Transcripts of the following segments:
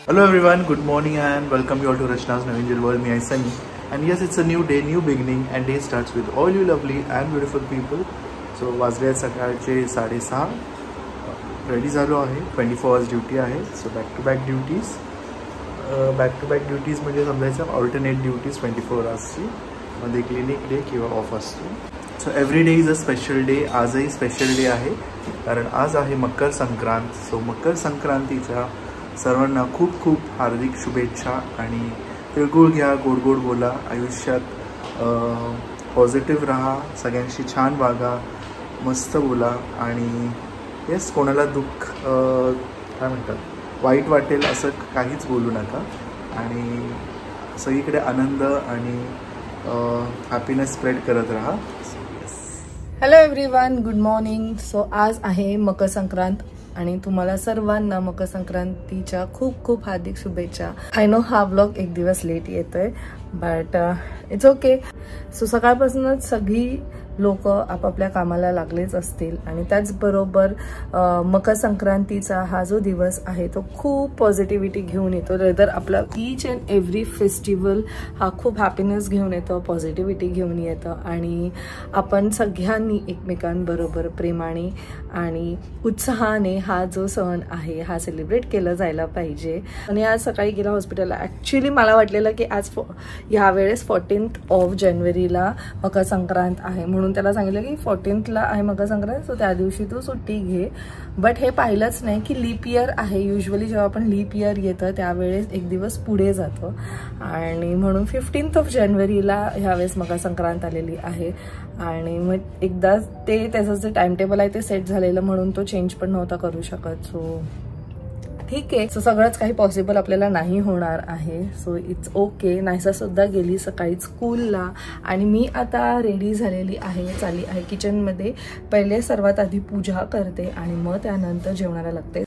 Hello everyone, good morning and welcome you all to Rachna's Naveen World. Me, I Sunny. And yes, it's a new day, new beginning, and day starts with all you lovely and beautiful people. So वाजले सकाळचे 6:30. Ready झालो आहे. 24 hours duty आहे. So back to back duties म्हणजे समजायचं alternate duties 24 hours मध्ये clinic day किंवा off असतो. So every day is a special day. आजही स्पेशल डे आहे कारण आज आहे मकर संक्रांत. सो मकर संक्रांतीच्या सर्वांना खूप खूप हार्दिक शुभेच्छा आणि तिळगुळ घ्या, गोड गोड बोला, आयुष्यात पॉझिटिव्ह राहा, सगळ्यांशी छान वागा, मस्त बोला आणि येस कोणाला दुःख काय म्हणतात वाईट वाटेल असं काहीच बोलू नका आणि सगळीकडे आनंद आणि हॅपीनेस स्प्रेड करत राहा. Hello everyone, good morning. So आज आहे मकर संक्रांत आणि तुम्हाला सर्वांना मकर संक्रांतीच्या खूप खूप हार्दिक शुभेच्छा. आय नो हा व्लॉग एक दिवस लेट येतोय बट इट्स ओके. सो सकाळपासूनच सगळी लोक आपापल्या कामाला लागलेच असतील आणि त्याचबरोबर मकर संक्रांतीचा हा जो दिवस आहे तो खूप पॉझिटिव्हिटी घेऊन येतो. रेदर आपला ईच अँड एव्हरी फेस्टिवल हा खूप हॅपीनेस घेऊन येतो, पॉझिटिव्हिटी घेऊन येतं आणि आपण सगळ्यांनी एकमेकांबरोबर प्रेमाने आणि उत्साहाने हा जो सण आहे हा सेलिब्रेट केला जायला पाहिजे. आणि आज सकाळी गेला हॉस्पिटलला. ॲक्च्युली मला वाटलेलं की आज ह्यावेळेस 14 जानेवारीला मकर संक्रांत आहे म्हणून त्याला सांगितलं की 14 आहे मकर संक्रांत, सो त्या दिवशी तू सुट्टी घे. बट हे पाहिलंच नाही की लीप इयर आहे. युजली जेव्हा आपण लीप इयर येतं त्यावेळेस एक दिवस पुढे जातं आणि म्हणून 15 जानेवारीला ह्यावेळेस मकर संक्रांत आलेली आहे आणि मग एकदा ते त्याचं जे टाइम टेबल आहे ते सेट झालेलं म्हणून तो चेंज पण नव्हता करू शकत. सो ठीक आहे. सो सगळंच काही पॉसिबल आपल्याला नाही होणार आहे. So it's okay. नायसा सुद्धा गेली सकाळी स्कूलला आणि मी आता रेडी झालेली आहे, चालली आहे किचनमध्ये. पहिले सर्वात आधी पूजा करते आणि मग त्यानंतर जेवणाला लागते.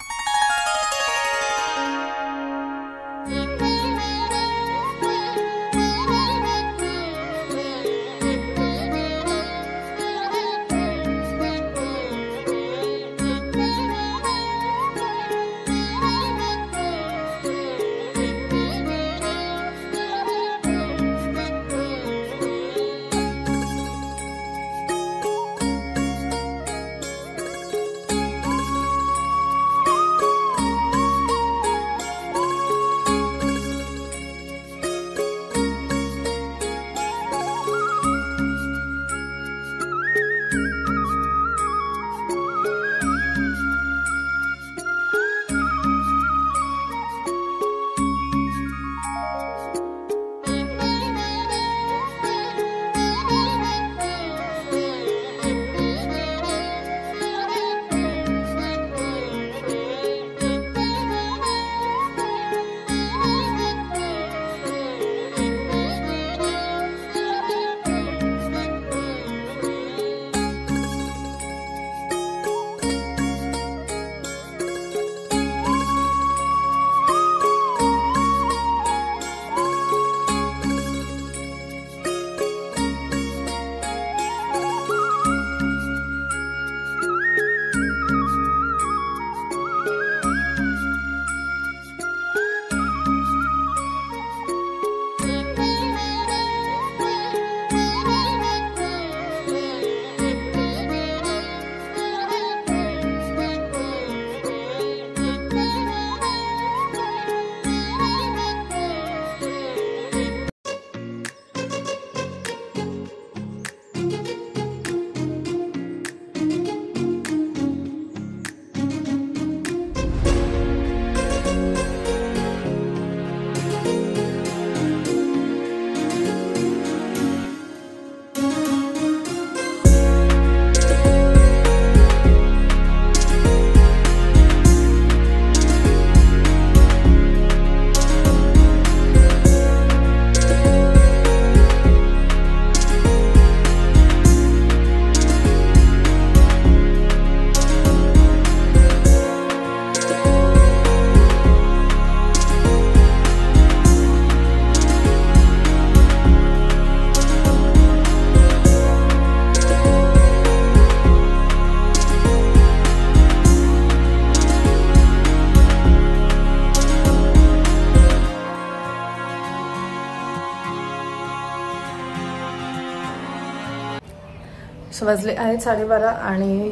सो वाजले आहेत 12:30 आणि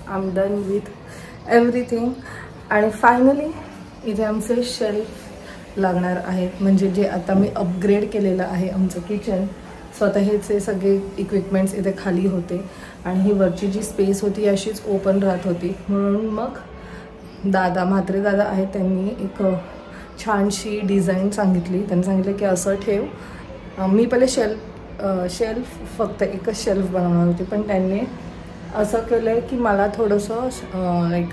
I am done with everything. आणि फायनली इथे आमचे शेल्फ लागणार आहेत, म्हणजे जे आता मी अपग्रेड केलेलं आहे आमचं किचन. स्वतः हेचे सगळे इक्विपमेंट्स इथे खाली होते आणि ही वरची जी स्पेस होती अशीच ओपन राहत होती. म्हणून मग म्हात्रे दादा आहेत, त्यांनी एक छानशी डिझाईन सांगितली. त्यांनी सांगितलं की असं ठेव. मी पहिले शेल्फ फक्त एकच शेल्फ बनवणार होती, पण त्यांनी असं केलं आहे की मला थोडंसं लाईक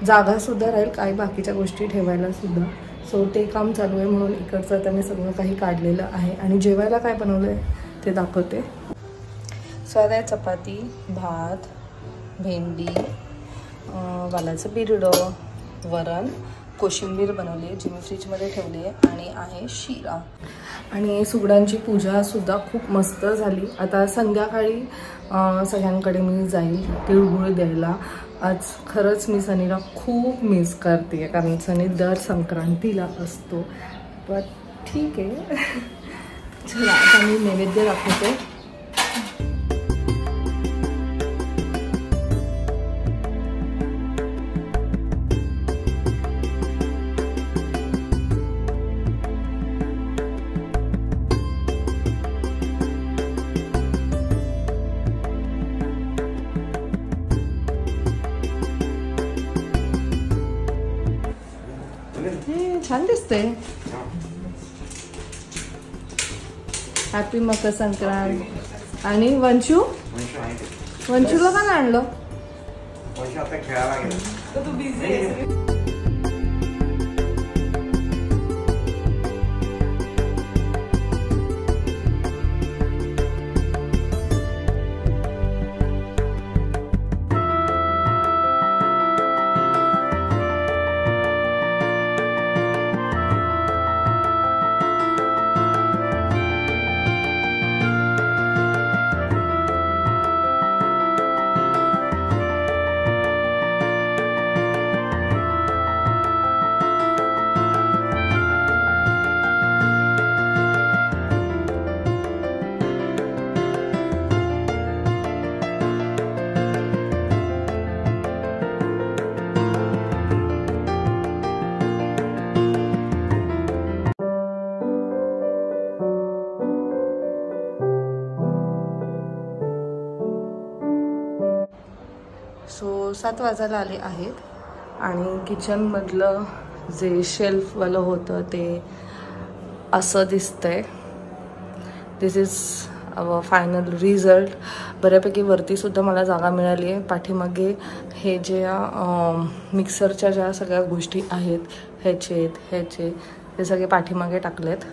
जागासुद्धा राहील काही बाकीच्या गोष्टी ठेवायलासुद्धा. सो ते काम चालू आहे, म्हणून इकडचं त्यांनी सगळं काही काढलेलं आहे. आणि जेवायला काय बनवलं आहे ते दाखवते. सो आता चपाती, भात, भेंडी, वालाचं बिरडं, वरण, कोशिंबीर बनवली आहे जी मी फ्रीजमध्ये ठेवली आहे, आणि आहे शिरा. आणि सुगडांची पूजासुद्धा खूप मस्त झाली. आता संध्याकाळी सगळ्यांकडे मी जाईल तिळगुळ द्यायला. आज खरंच मी सनीला खूप मिस करते, कारण सनी दर संक्रांतीला असतो. पण ठीक आहे, चला आता मी नैवेद्य दाखवते. छान दिसते. हॅपी मकर संक्रांत. आणि वंशूला का आणलं? तू बिझी आहे. सो 7 वाजायला आले आहेत आणि किचनमधलं जे शेल्फवालं होतं ते असं दिसतंय. दिस इज अवर फायनल रिझल्ट. बऱ्यापैकी वरतीसुद्धा मला जागा मिळाली आहे. पाठीमागे हे जे मिक्सरच्या ज्या सगळ्या गोष्टी आहेत ह्याचे ते सगळे पाठीमागे टाकलेत.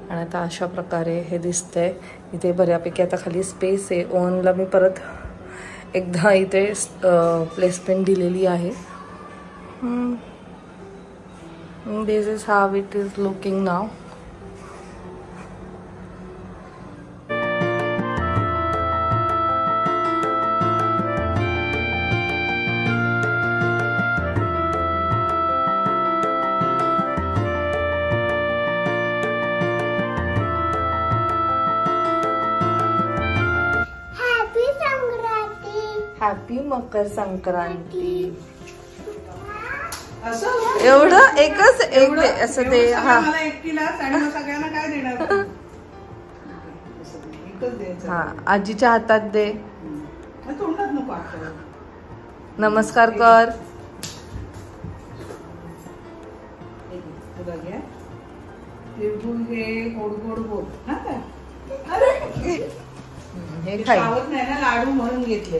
आणि आता अशा प्रकारे हे दिसतंय. इथे बऱ्यापैकी आता खाली स्पेस आहे. ओव्हनला मी परत एकदा इथे प्लेसमेंट दिलेली आहे. This is how it is looking now. Happy Makar Sankranti. एवढं एकच एक असं ते. हा हा आजीच्या हातात दे. नमस्कार कर. हे खावत नाही ना लाडू म्हणून घेतले.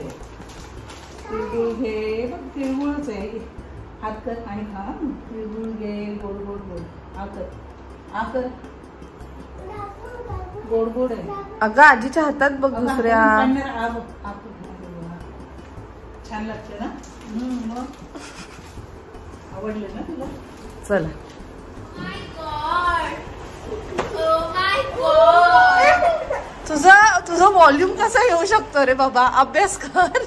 तिळगुळ घे. बघ तिळगुळच आहे. हात कर आणि खा. तिळगुळ घे. गोड गोड गोड. आकर गोड गोड आहे. अगं आजीच्या हातात बघ दुसऱ्या. छान लागते ना. मग आवडले ना तुला. चला. तुझा व्हॉल्यूम कसा येऊ शकतो रे बाबा. अभ्यास कर.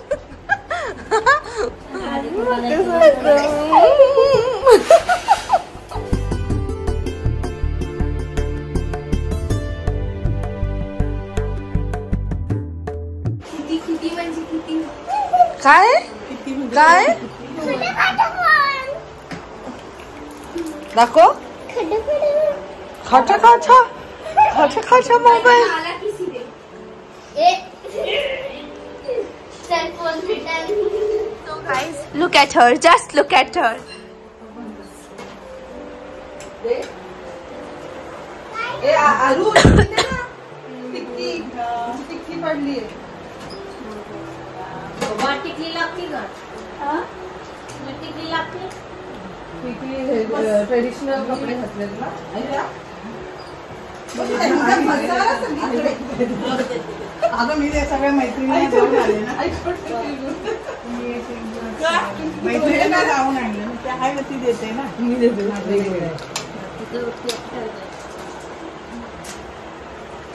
काय काय दाखव खाचा खाचा खाचा खाचा mobile So guys, look at her. Just look at her. आलू टिक्की टिक्की पडली टिकली लागते का? टिकली लागते. ट्रेडिशनल कपडे घातले तुला अगं मी ते सगळ्या मैत्रिणी जाऊन आले ना मैत्रिणीला जाऊन आणलं ते आहे ना ती देते ना मी देते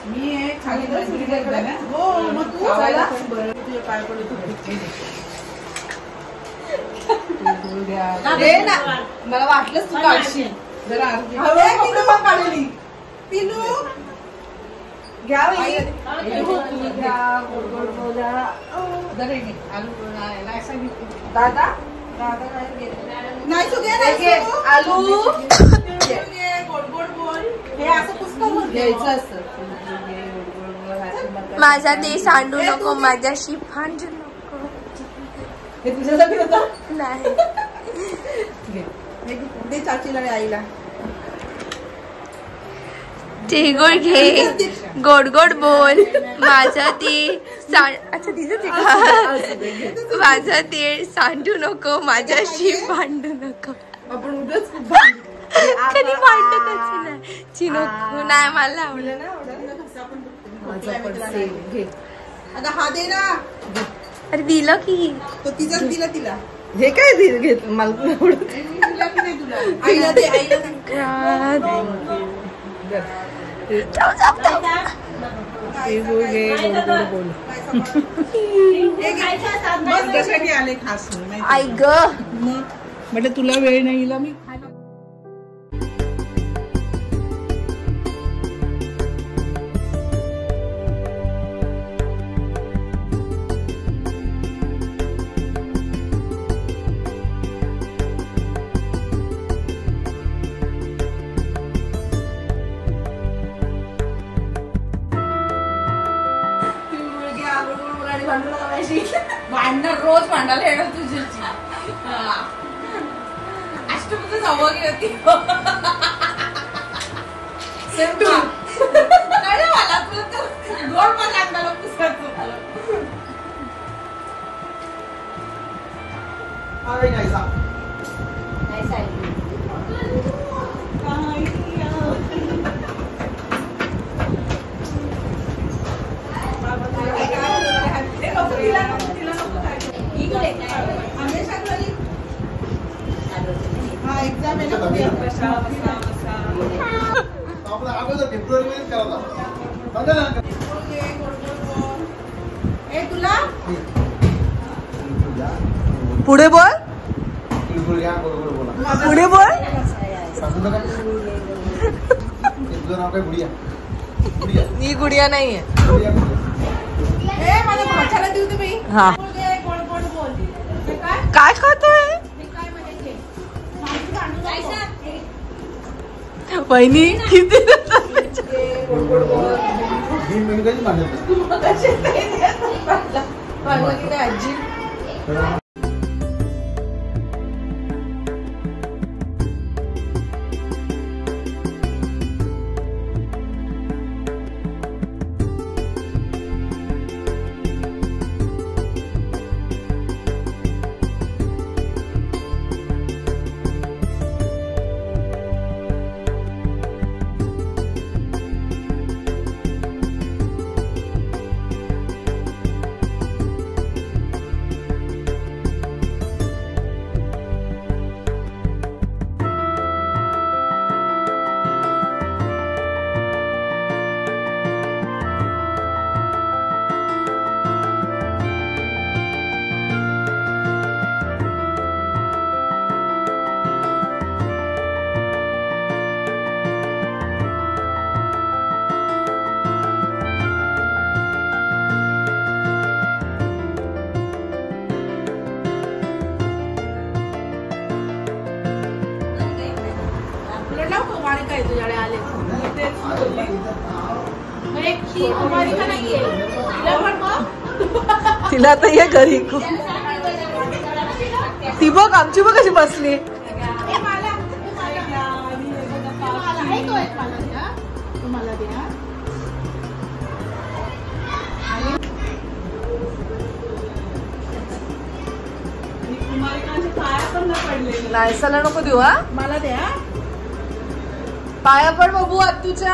मी हे खाली ना हो मग तू चला तुझ्या पाय पडत मला वाटलंच तू काढशील जरा कपडे पण काढली पिनू घ्या दादा नाही तू घे आलू गोड गोड बोल हे असं पुस्तक घ्यायचं असतं माझा ते सांडू नको माझ्याशी भांडू नको हे तुझ्यासाठी होतं नाही दे चाचीला आणि आईला तिळगुळ घे गोड गोड बोल माझं ते अच्छा तिचं ते माझं ते सांडू नको माझ्याशी भांडू नको आपण उद्याच कधी भांडतच नाही चिनोकू नाही मला आवडलं अगं हा दे ना अरे दिलं की तो तिचाच दिला तिला हे काय घेत मला तुला आवडत दिला की नाही तुला आईला दे आईला दे बस कशासाठी आले खास आई ग म्हटलं तुला वेळ नाही मी खायला भांडण रोज भांडायला येणार तुझ्याची अष्टमीचं सव्वा होती मला गोड पण लागणार पुस्तक तुला पुढे बोल पुढे बोल ही गुडिया नाहीये माझ्या भाच्याला देऊ तुम्ही हा गोड गोड बोल काय खातोय वहिनी किती आजी तिला आता ये घरी. ती बघ आमची बघ कशी बसली. नायसाला नको देऊ. हा मला द्या. पाया पड बघू आत्तूच्या.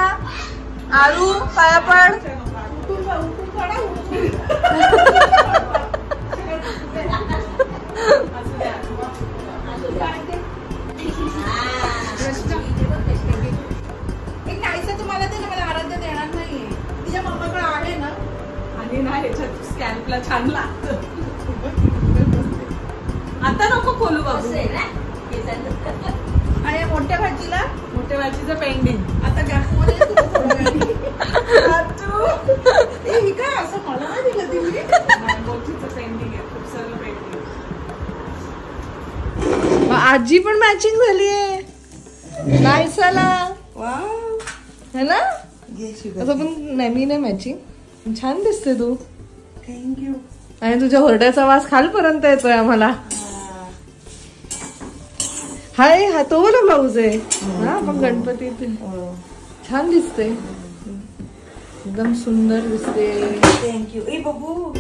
आळू पाया पड. एक नाहीसं तुम्हाला दे ना. मला आराध्य देणार नाहीये. तिच्या मम्माकडे आहे ना. आणि ना ह्याच्यात स्कॅल्पला छान लागतं. आता नको खोलू बाबू. आणि मोठ्या भाजीचं पेंडिंग आता काय असं मला नाही दिलं तुम्ही. मोठीचं पेंडिंग आहे. खूप सगळं पेंडिंग. आजी पण मॅचिंग झालीये नायसाला. वाव है ना. असं पण नेहमी नाही मॅचिंग. छान दिसते तू. थँक्यू. आणि तुझ्या होरड्याचा वास खालपर्यंत येतोय आम्हाला. हाय हा तो वाला ब्लाऊज आहे ना. आपण गणपती छान दिसते. एकदम सुंदर दिसते. थँक्यू. ए बघू.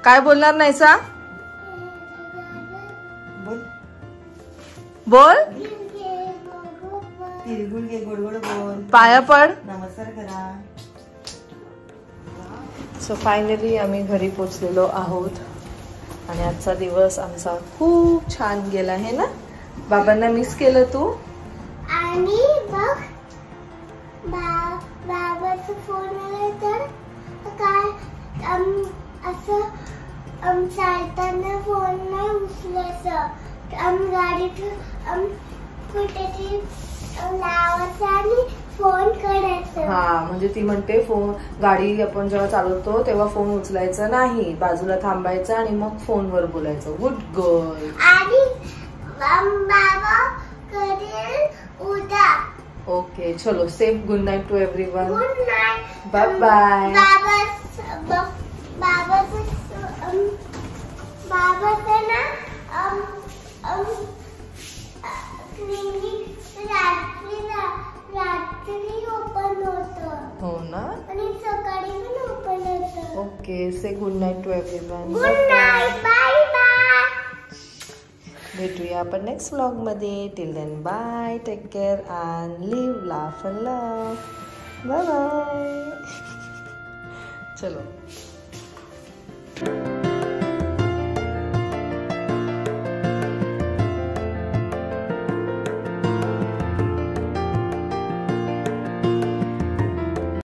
काय बोलणार नाहीसा. बोल. तिळगुळ घे. गोड गोड बोल. पाया पड. नमस्कार करा. सो फायनली आम्ही घरी पोचलेलो आहोत. आणि आजचा दिवस आमचा खूप छान गेला आहे ना. बाबांना मिस केलं तू. आणि बघ बाबाचा फोन आला तर काय असं चालताना फोन नाही उचलायचं. गाडीत कुठेतरी लावायचं आणि फोन करायचं. हा म्हणजे ती म्हणते फोन गाडी आपण जेव्हा चालवतो तेव्हा फोन उचलायचा नाही. बाजूला थांबायचं आणि मग फोनवर बोलायचं. Good girl. आणि बाबा करेल उद्या. ओके चलो. Safe good night to everyone. Good night. Bye bye. बाबाचं ना क्लिनिक रात्री ओपन होतं. हो ना. आणि सकाळी पण ओपन होतं. Okay say good night to everyone. Good night. Bye bye. भेटूया आपण नेक्स्ट व्लॉग मध्ये. Till then bye. Take care and live laugh and love. Bye bye. चलो.